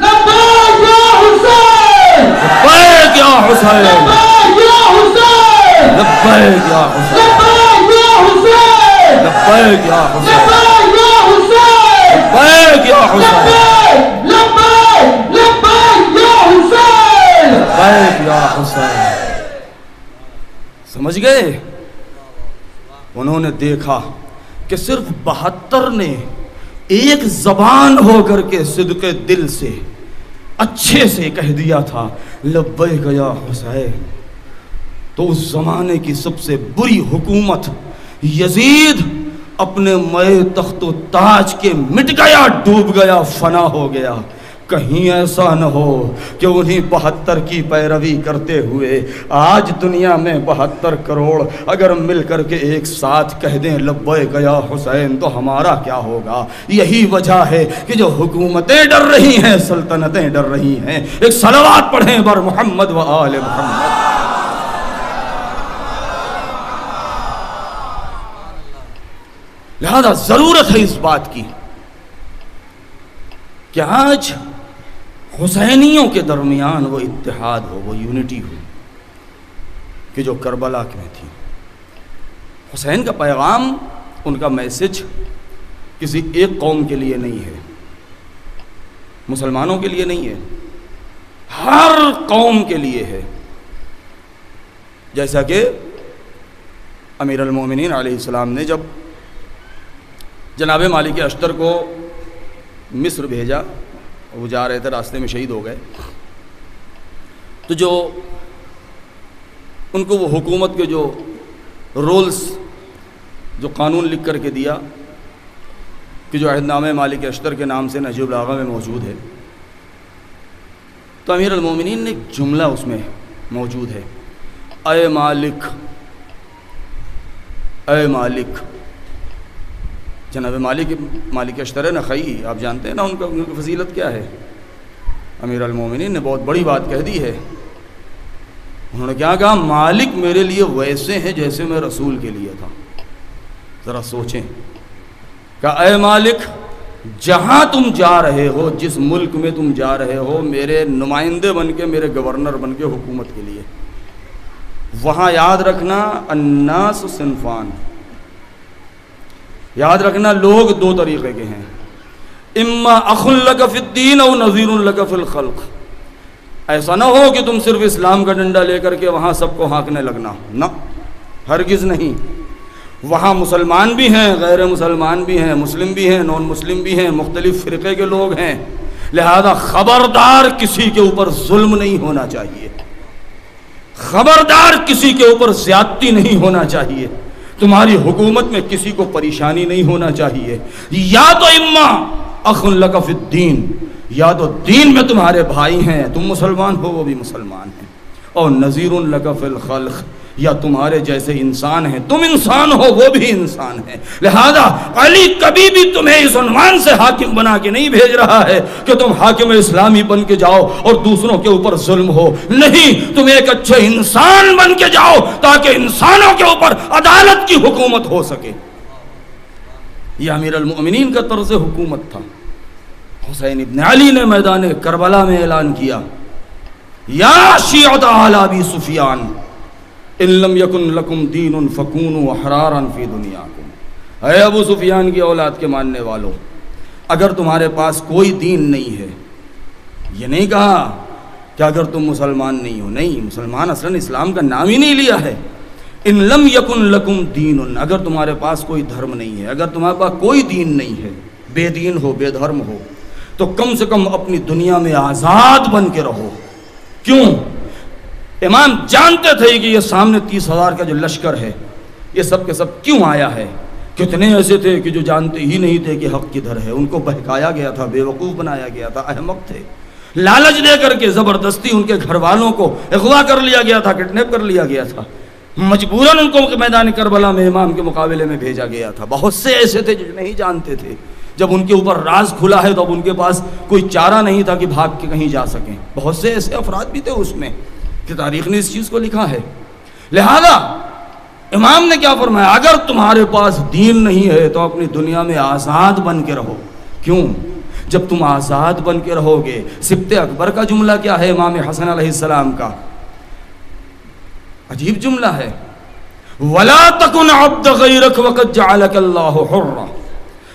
لبیک یا حسین، لبیک یا حسین، لبیک یا حسین، لبیک یا حسین، لبیک یا حسین، لبیک یا حسین، لبیک یا حسین، لبیک یا حسین، لبیک لبیک یا حسین، لبیک یا حسین۔ سمجھ گئے؟ انہوں نے دیکھا کہ صرف 72 نے ایک زبان ہو کر کے صدق دل سے اچھے سے کہہ دیا تھا لبیک یا حسین، تو اس زمانے کی سب سے بری حکومت یزید اپنے مئے تخت و تاج کے مٹ گیا، ڈوب گیا، فنا ہو گیا۔ کہیں ایسا نہ ہو کہ انہی 72 کی پیروی کرتے ہوئے آج دنیا میں 72 کروڑ اگر مل کر کے ایک ساتھ کہہ دیں لبیک یا حسین تو ہمارا کیا ہوگا؟ یہی وجہ ہے کہ جو حکومتیں ڈر رہی ہیں، سلطنتیں ڈر رہی ہیں۔ ایک صلوات پڑھیں بر محمد و آل محمد۔ لہذا ضرورت ہے اس بات کی کہ آج حسینیوں کے درمیان وہ اتحاد ہو، وہ یونٹی ہو کہ جو کربلا میں تھی۔ حسین کا پیغام، ان کا میسج کسی ایک قوم کے لیے نہیں ہے، مسلمانوں کے لیے نہیں ہے، ہر قوم کے لیے ہے۔ جیسا کہ امیر المومنین علیہ السلام نے جب جناب مالک اشتر کو مصر بھیجا، وہ جا رہے تھے، راستے میں شہید ہو گئے، تو جو ان کو وہ حکومت کے جو رولز، جو قانون لکھ کر کے دیا کہ جو عہد نامہ مالک اشتر کے نام سے نہج البلاغہ میں موجود ہے، تو امیر المومنین نے ایک جملہ اس میں موجود ہے، اے مالک، اے مالک۔ جناب مالک اشتر نخعی، آپ جانتے ہیں نا ان کی فضیلت کیا ہے۔ امیر المومنین نے بہت بڑی بات کہہ دی ہے، انہوں نے کیا کہا، مالک میرے لیے ویسے ہیں جیسے میں رسول کے لیے تھا۔ ذرا سوچیں، کہ اے مالک، جہاں تم جا رہے ہو، جس ملک میں تم جا رہے ہو، میرے نمائندے بن کے، میرے گورنر بن کے حکومت کے لیے، وہاں یاد رکھنا الناس صنفان، یاد رکھنا لوگ دو طریقے کے ہیں، اما اخ لک فی الدین او نذیر لک فی الخلق۔ ایسا نہ ہو کہ تم صرف اسلام کا ڈنڈا لے کر کے وہاں سب کو ہانکنے لگنا، نہ، ہرگز نہیں۔ وہاں مسلمان بھی ہیں، غیر مسلمان بھی ہیں، مسلم بھی ہیں، نان مسلم بھی ہیں، مختلف فرقے کے لوگ ہیں، لہذا خبردار کسی کے اوپر ظلم نہیں ہونا چاہیے، خبردار کسی کے اوپر زیادتی نہیں ہونا چاہیے، تمہاری حکومت میں کسی کو پریشانی نہیں ہونا چاہیے۔ یا تو اما اخ لک فی الدین، یا تو دین میں تمہارے بھائی ہیں، تم مسلمان ہو وہ بھی مسلمان ہیں، اور نذیر لک فی الخلق، یا تمہارے جیسے انسان ہیں، تم انسان ہو وہ بھی انسان ہیں۔ لہذا علی کبھی بھی تمہیں اس عنوان سے حاکم بنا کے نہیں بھیج رہا ہے کہ تم حاکم اسلامی بن کے جاؤ اور دوسروں کے اوپر ظلم ہو، نہیں، تم ایک اچھے انسان بن کے جاؤ تاکہ انسانوں کے اوپر عدالت کی حکومت ہو سکے۔ یہ امیر المؤمنین کا طرز حکومت تھا۔ حسین ابن علی نے میدان کربلا میں اعلان کیا، یا شیعۃ آل ابی سفیان ان لم یکن لکم دین فکونوا احرارا فی دنیاکم۔ اے ابو سفیان کی اولاد کے ماننے والوں، اگر تمہارے پاس کوئی دین نہیں ہے، یہ نہیں کہا کہ اگر تم مسلمان نہیں ہو، نہیں، مسلمان اصلاً اسلام کا نام ہی نہیں لیا ہے۔ ان لم یکن لکم دین، اگر تمہارے پاس کوئی دھرم نہیں ہے، اگر تمہارے پاس کوئی دین نہیں ہے، بے دین ہو، بے دھرم ہو، تو کم سے کم اپنی دنیا میں آزاد بن کے رہو۔ کیوں؟ امام جانتے تھے کہ یہ سامنے 30,000 کا جو لشکر ہے، یہ سب کے سب کیوں آیا ہے۔ کتنے ایسے تھے کہ جو جانتے ہی نہیں تھے کہ حق کدھر ہے، ان کو بہکایا گیا تھا، بے وقوف بنایا گیا تھا، احمق تھے، لالچ دے کر کے زبردستی ان کے گھر والوں کو اغوا کر لیا گیا تھا، کڈنیپ کر لیا گیا تھا، مجبوراً ان کو میدان کربلا میں امام کے مقابلے میں بھیجا گیا تھا۔ بہت سے ایسے تھے جو نہیں جانتے تھے، جب ان کے اوپر راز کھلا ہے تو اب ان کے پاس کوئی چارہ نہیں تھا کہ بھاگ کے کہیں جا سکیں۔ بہت سے ایسے افراد بھی تھے اس میں کہ تاریخ نے اس چیز کو لکھا ہے۔ لہذا امام نے کیا فرمایا، اگر تمہارے پاس دین نہیں ہے تو اپنی دنیا میں آزاد بن کے رہو۔ کیوں؟ جب تم آزاد بن کے رہو گے، سبط اکبر کا جملہ کیا ہے امام حسن علیہ السلام کا، عجیب جملہ ہے، وَلَا تَكُنْ عَبْدَ غَيْرَكَ وَقَدْ جَعَلَكَ اللَّهُ حُرًّا۔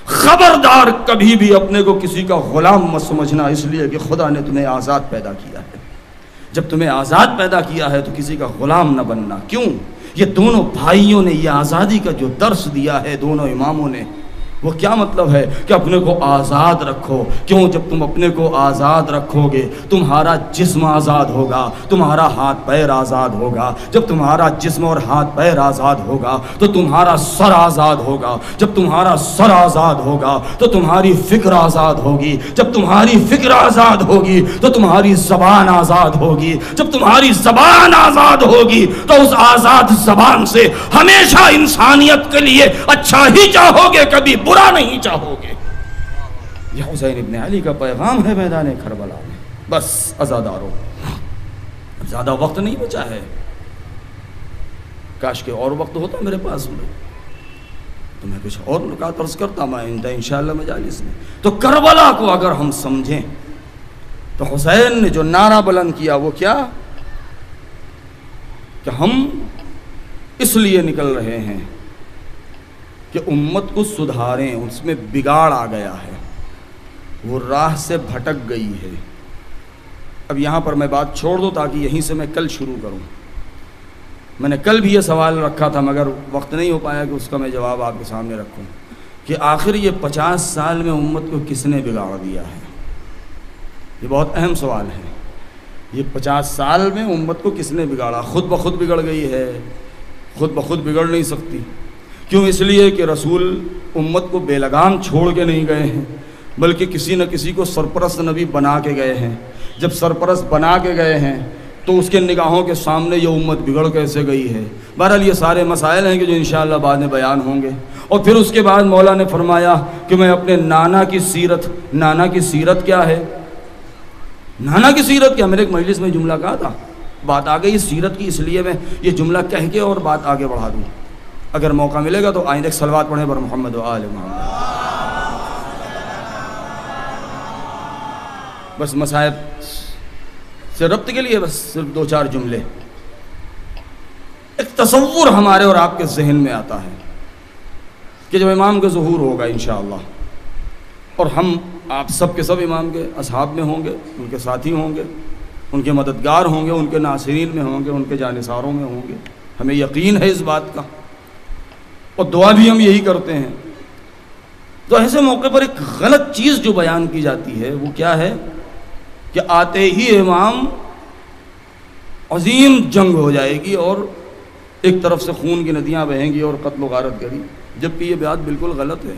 خبردار کبھی بھی اپنے کو کسی کا غلام مت سمجھنا، اس لیے کہ خدا نے تمہیں آزاد پیدا کیا ہے۔ جب تمہیں آزاد پیدا کیا ہے تو کسی کا غلام نہ بننا۔ کیوں؟ یہ دونوں بھائیوں نے یہ آزادی کا جو درس دیا ہے، دونوں اماموں نے، وہ کیا مطلب ہے کہ اپنے کو آزاد رکھو۔ کیوں؟ جب تم اپنے کو آزاد رکھو گے، تمہارا جسم آزاد ہوگا، تمہارا ہاتھ پیر آزاد ہوگا۔ جب تمہارا جسم اور ہاتھ پیر آزاد ہوگا تو تمہارا سر آزاد ہوگا۔ جب تمہارا سر آزاد ہوگا تو تمہاری فکر آزاد ہوگی۔ جب تمہاری فکر آزاد ہوگی تو تمہاری زبان آزاد ہوگی۔ جب تمہاری زبان آزاد ہوگی تو اس آزاد زبان سے ہمیشہ انسانیت کے لیے اچھا ہی چاہو گے، کبھی برا نہیں چاہو گے۔ یہ حسین ابن علی کا پیغام ہے میدان کربلا میں۔ بس عزادارو، زیادہ وقت نہیں بچا ہے، کاش کہ اور وقت ہوتا میرے پاس میں تو میں کچھ اور نکات عرض کرتا، میں انشاءاللہ مجالس میں۔ تو کربلا کو اگر ہم سمجھیں تو حسین نے جو نعرہ بلند کیا وہ کیا کہ ہم اس لیے نکل رہے ہیں کہ امت کو سدھاریں، اس میں بگاڑ آ گیا ہے، وہ راہ سے بھٹک گئی ہے۔ اب یہاں پر میں بات چھوڑ دوں تاکہ یہیں سے میں کل شروع کروں۔ میں نے کل بھی یہ سوال رکھا تھا مگر وقت نہیں ہو پایا کہ اس کا میں جواب آپ کے سامنے رکھوں کہ کہ آخر یہ 50 سال میں امت کو کس نے بگاڑ دیا ہے؟ یہ بہت اہم سوال ہے. یہ 50 سال میں امت کو کس نے بگاڑا؟ خود بخود بگڑ گئی ہے؟ خود بخود بگڑ نہیں سکتی. کیوں؟ اس لیے کہ رسول امت کو بے لگام چھوڑ کے نہیں گئے ہیں، بلکہ کسی نہ کسی کو سرپرست نبی بنا کے گئے ہیں. جب سرپرست بنا کے گئے ہیں تو اس کے نگاہوں کے سامنے یہ امت بگڑ کیسے گئی ہے؟ بہرحال یہ سارے مسائل ہیں کہ جو انشاءاللہ بعد میں بیان ہوں گے. اور پھر اس کے بعد مولا نے فرمایا کہ میں اپنے نانا کی سیرت کیا ہے؟ نانا کی سیرت کیا؟ میں نے ایک مجلس میں جملہ کہا تھا، بات آ گئی سیرت کی، اس لیے میں یہ جملہ کہہ کے اور بات آگے بڑھا دوں. اگر موقع ملے گا تو آئندہ ایک صلوات پڑھیں بر محمد و آل محمد. بس مصائب سے ربط کے لیے بس صرف 2-4 جملے. ایک تصور ہمارے اور آپ کے ذہن میں آتا ہے کہ جب امام کا ظہور ہوگا انشاءاللہ، اور ہم آپ سب کے سب امام کے اصحاب میں ہوں گے، ان کے ساتھی ہوں گے، ان کے مددگار ہوں گے، ان کے ناصرین میں ہوں گے، ان کے جانثاروں میں ہوں گے، ہمیں یقین ہے اس بات کا، اور دعا بھی ہم یہی کرتے ہیں. تو ایسے موقع پر ایک غلط چیز جو بیان کی جاتی ہے وہ کیا ہے کہ آتے ہی امام عظیم جنگ ہو جائے گی اور ایک طرف سے خون کی ندیاں بہیں گی اور قتل و غارت گری، جبکہ یہ بات بالکل غلط ہے.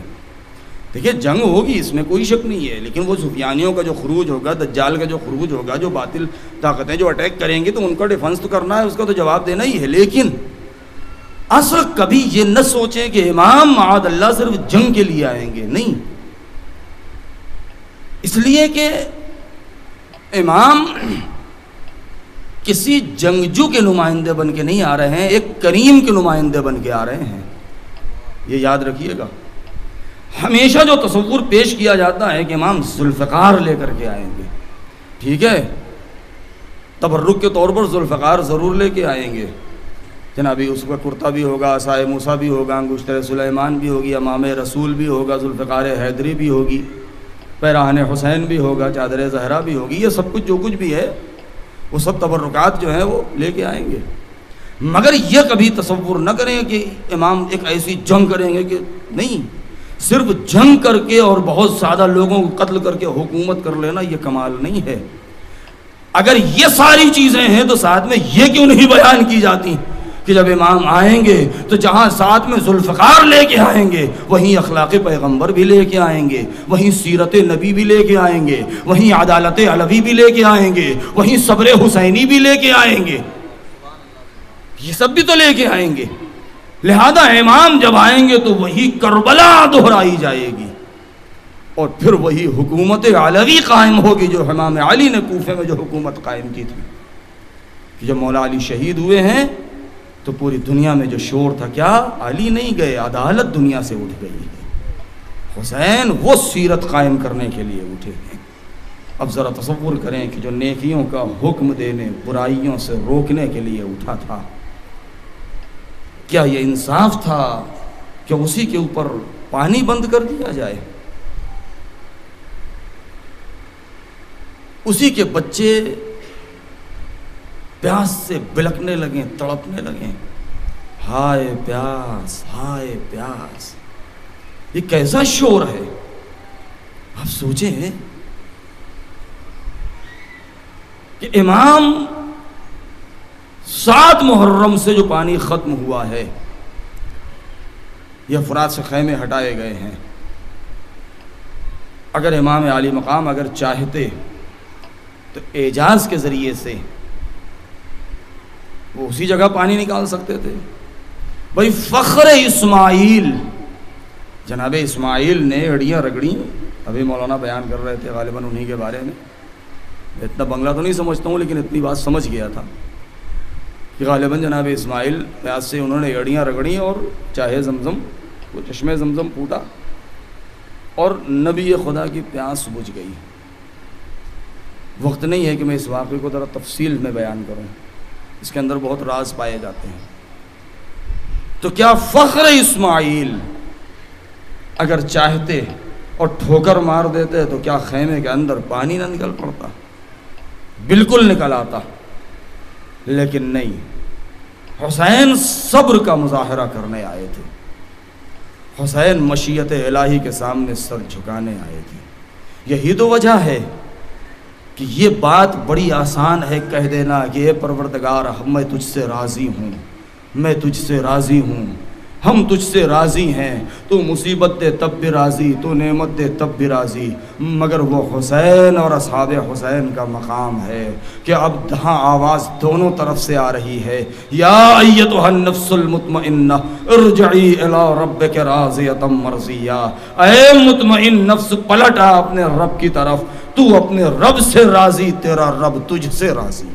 دیکھیے جنگ ہوگی، اس میں کوئی شک نہیں ہے، لیکن وہ سفیانیوں کا جو خروج ہوگا، دجال کا جو خروج ہوگا، جو باطل طاقتیں جو اٹیک کریں گی تو ان کا ڈیفنس تو کرنا ہے، اس کا تو جواب دینا ہی ہے. لیکن اصل کبھی یہ نہ سوچیں کہ امام معاذ اللہ صرف جنگ کے لیے آئیں گے، نہیں. اس لیے کہ امام کسی جنگجو کے نمائندے بن کے نہیں آ رہے ہیں، ایک کریم کے نمائندے بن کے آ رہے ہیں. یہ یاد رکھیے گا. ہمیشہ جو تصور پیش کیا جاتا ہے کہ امام ذوالفقار لے کر کے آئیں گے، ٹھیک ہے، تبرک کے طور پر ذوالفقار ضرور لے کے آئیں گے. جنابی اس کا کرتا بھی ہوگا، عصائے موسیٰ بھی ہوگا، انگشتر سلیمان بھی ہوگی، امام رسول بھی ہوگا، ذوالفقار حیدری بھی ہوگی، پیراہن حسین بھی ہوگا، چادر زہرا بھی ہوگی. یہ سب کچھ جو کچھ بھی ہے وہ سب تبرکات جو ہیں وہ لے کے آئیں گے. مگر یہ کبھی تصور نہ کریں کہ امام ایک ایسی جنگ کریں گے کہ نہیں، صرف جنگ کر کے اور بہت زیادہ لوگوں کو قتل کر کے حکومت کر لینا یہ کمال نہیں ہے. اگر یہ ساری چیزیں ہیں تو ساتھ میں یہ کیوں نہیں بیان کی جاتی کہ جب امام آئیں گے تو جہاں ساتھ میں ذوالفقار لے کے آئیں گے وہیں اخلاق پیغمبر بھی لے کے آئیں گے، وہیں سیرت نبی بھی لے کے آئیں گے، وہیں عدالت علوی بھی لے کے آئیں گے، وہیں صبر حسینی بھی لے کے آئیں گے، یہ سب بھی تو لے کے آئیں گے. لہذا امام جب آئیں گے تو وہی کربلا دہرائی جائے گی اور پھر وہی حکومت علوی قائم ہوگی جو امام علی نے کوفے میں جو حکومت قائم کی تھی. کہ جب مولا علی شہید ہوئے ہیں تو پوری دنیا میں جو شور تھا، کیا علی نہیں گئے، عدالت دنیا سے اٹھ گئی ہے. حسین وہ سیرت قائم کرنے کے لیے اٹھے ہیں. اب ذرا تصور کریں کہ جو نیکیوں کا حکم دینے، برائیوں سے روکنے کے لیے اٹھا تھا، کیا یہ انصاف تھا کہ اسی کے اوپر پانی بند کر دیا جائے؟ اسی کے بچے پیاس سے بلکنے لگیں، تڑپنے لگیں، ہائے پیاس، ہائے پیاس. یہ کیسا شور ہے؟ آپ سوچیں کہ امام 7 محرم سے جو پانی ختم ہوا ہے، یہ فرات سے خیمے ہٹائے گئے ہیں. اگر امام عالی مقام اگر چاہتے تو اعجاز کے ذریعے سے وہ اسی جگہ پانی نکال سکتے تھے. بھائی فخر اسماعیل، جناب اسماعیل نے اڑیاں رگڑیں، ابھی مولانا بیان کر رہے تھے غالباً انہی کے بارے میں. اتنا بنگلہ تو نہیں سمجھتا ہوں لیکن اتنی بات سمجھ گیا تھا کہ غالباً جناب اسماعیل پیاس سے انہوں نے اڑیاں رگڑیں اور چاہے زمزم، وہ چشمے زمزم پھوٹا اور نبی خدا کی پیاس بجھ گئی. وقت نہیں ہے کہ میں اس واقعے کو ذرا تفصیل میں بیان کروں، اس کے اندر بہت راز پائے جاتے ہیں. تو کیا فخر اسماعیل اگر چاہتے اور ٹھوکر مار دیتے تو کیا خیمے کے اندر پانی نہ نکل پڑتا؟ بالکل نکل آتا. لیکن نہیں، حسین صبر کا مظاہرہ کرنے آئے تھے. حسین مشیت الہی کے سامنے سر جھکانے آئے تھے۔ یہی تو وجہ ہے کہ یہ بات بڑی آسان ہے کہہ دینا کہ اے پروردگار میں تجھ سے راضی ہوں، میں تجھ سے راضی ہوں، ہم تجھ سے راضی ہیں، تو مصیبت دے تب بھی راضی، تو نعمت دے تب بھی راضی۔ مگر وہ حسین اور اصحاب حسین کا مقام ہے کہ اب ہاں آواز دونوں طرف سے آ رہی ہے، یا ایتھا النفس المطمئنہ ارجعی الی ربک راضیۃ مرضیہ، اے مطمئن نفس پلٹ آ اپنے رب کی طرف، تو اپنے رب سے راضی، تیرا رب تجھ سے راضی۔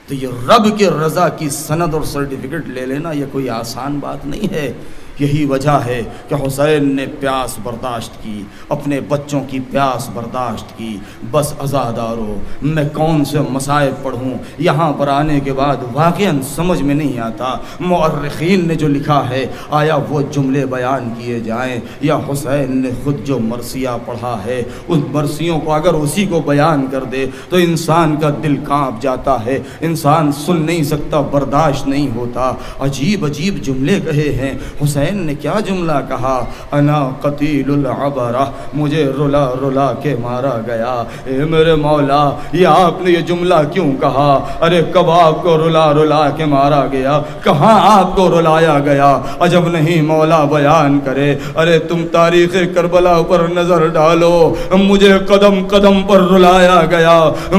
تو یہ رب کے رضا کی سند اور سرٹیفکیٹ لے لینا یہ کوئی آسان بات نہیں ہے۔ یہی وجہ ہے کہ حسین نے پیاس برداشت کی، اپنے بچوں کی پیاس برداشت کی۔ بس عزادارو میں کون سے مصائب پڑھوں، یہاں پر آنے کے بعد واقعاً سمجھ میں نہیں آتا مورخین نے جو لکھا ہے آیا وہ جملے بیان کیے جائیں یا حسین نے خود جو مرثیہ پڑھا ہے ان مرثیوں کو اگر اسی کو بیان کر دے تو انسان کا دل کانپ جاتا ہے، انسان سن نہیں سکتا، برداشت نہیں ہوتا۔ عجیب عجیب جملے کہے ہیں۔ حسین نے کیا جملہ کہا، انا قتیل العبرہ، مجھے رلا رلا کے مارا گیا۔ اے میرے مولا یہ آپ نے یہ جملہ کیوں کہا؟ ارے کب آپ کو رلا رلا کے مارا گیا؟ کہاں آپ کو رلایا گیا؟ عجب نہیں مولا بیان کرے۔ ارے تم تاریخ کربلا پر نظر ڈالو، مجھے قدم قدم پر رلایا گیا،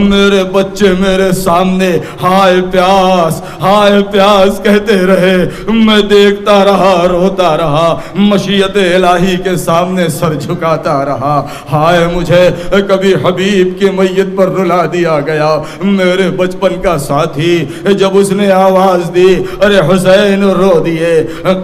میرے بچے میرے سامنے ہائے پیاس کہتے رہے، میں دیکھتا رہا، روتا رہا، مشیت الہی کے سامنے سر جھکاتا رہا۔ ہائے مجھے کبھی حبیب کی میت پر رلا دیا گیا، میرے بچپن کا ساتھی جب اس نے آواز دی ارے حسین رو دیے،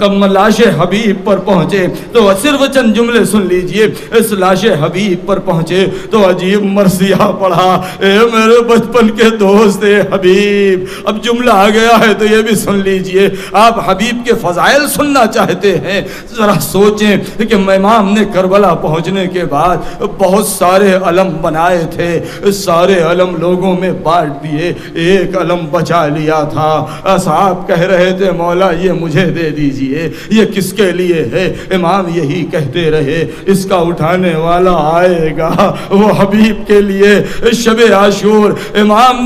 کب لاش حبیب پر پہنچے تو صرف چند جملے سن لیجئے، اس لاش حبیب پر پہنچے تو عجیب مرثیہ پڑھا، اے میرے بچپن کے دوست حبیب۔ اب جملہ آ گیا ہے تو یہ بھی سن لیجئے۔ آپ حبیب کے فضائل سننا چاہتے ہیں، ذرا سوچیں کہ امام نے کربلا پہنچنے کے بعد بہت سارے علم بنائے تھے، سارے علم لوگوں میں بانٹ دیے، ایک علم بچا لیا تھا۔ اصحاب کہہ رہے تھے مولا یہ مجھے دے دیجئے، یہ کس کے لیے ہے؟ امام یہی کہتے رہے اس کا اٹھانے والا آئے گا، وہ حبیب کے لیے۔ شب عاشور امام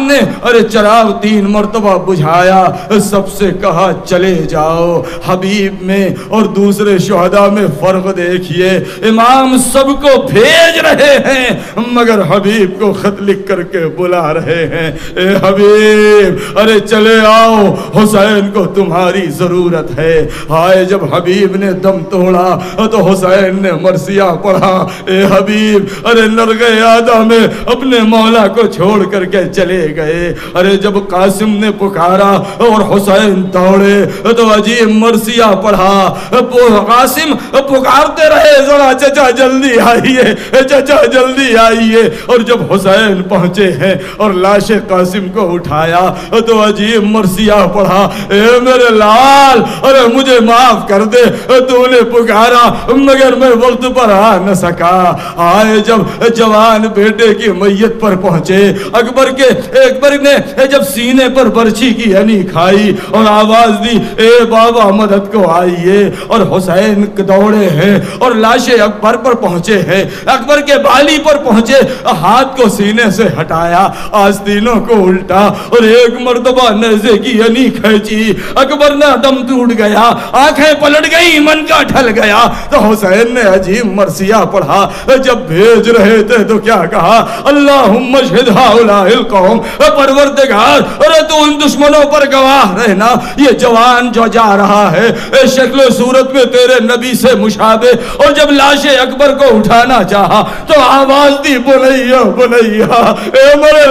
نے ارے چراغ 3 مرتبہ بجھایا، سب سے کہا چلے جاؤ، حبیب میں اور دوسرے شہداء میں فرق دیکھیے۔ امام سب کو بھیج رہے ہیں مگر حبیب کو خط لکھ کر کے بلا رہے ہیں، اے حبیب ارے چلے آؤ، حسین کو تمہاری ضرورت ہے۔ ہائے جب حبیب نے دم توڑا تو حسین نے مرثیہ پڑھا، اے حبیب ارے نرغ آدھا میں اپنے مولا کو چھوڑ کر کے چلے گئے۔ ارے جب قاسم نے پکارا اور حسین دوڑے تو عجیب مرثیہ پڑھا، قاسم پکارتے رہے ذرا چچا جلدی آئیے، چچا جلدی آئیے۔ اور جب حسین پہنچے ہیں اور لاش قاسم کو اٹھایا تو عجیب مرثیہ پڑھا، اے میرے لال ارے مجھے معاف کر دے، تو نے پکارا مگر میں وقت پر آ نہ سکا۔ آئے جب جوان بیٹے کی میت پر پہنچے، اکبر نے جب سینے پر برچھی کی ہنی کھائی اور آواز دی اے بابا مدد کو آئیے، اور حسین دوڑے ہیں اور لاش اکبر پر پہنچے ہیں، اکبر کے بالی پر پہنچے، ہاتھ کو سینے سے ہٹایا، آستینوں کو الٹا اور ایک مرتبہ نیزے کی ہنی کھینچی، اکبر نے دم ٹوٹ گیا، آنکھیں پلٹ گئی، من کا ڈھل گیا۔ تو حسین نے عجیب مرثیہ پڑھا، جب بھیج رہے تھے تو کیا کہا، اللہم اشہد ہؤلاء القوم، پروردگار ارے تو ان دشمنوں پر گواہ رہنا، یہ جوان جو جا رہا ہے شکل و صورت میں تیرے نبی سے مشابہ، اور جب لاش اکبر کو اٹھانا چاہا تو آواز دی بنیا بنیا، اے مرے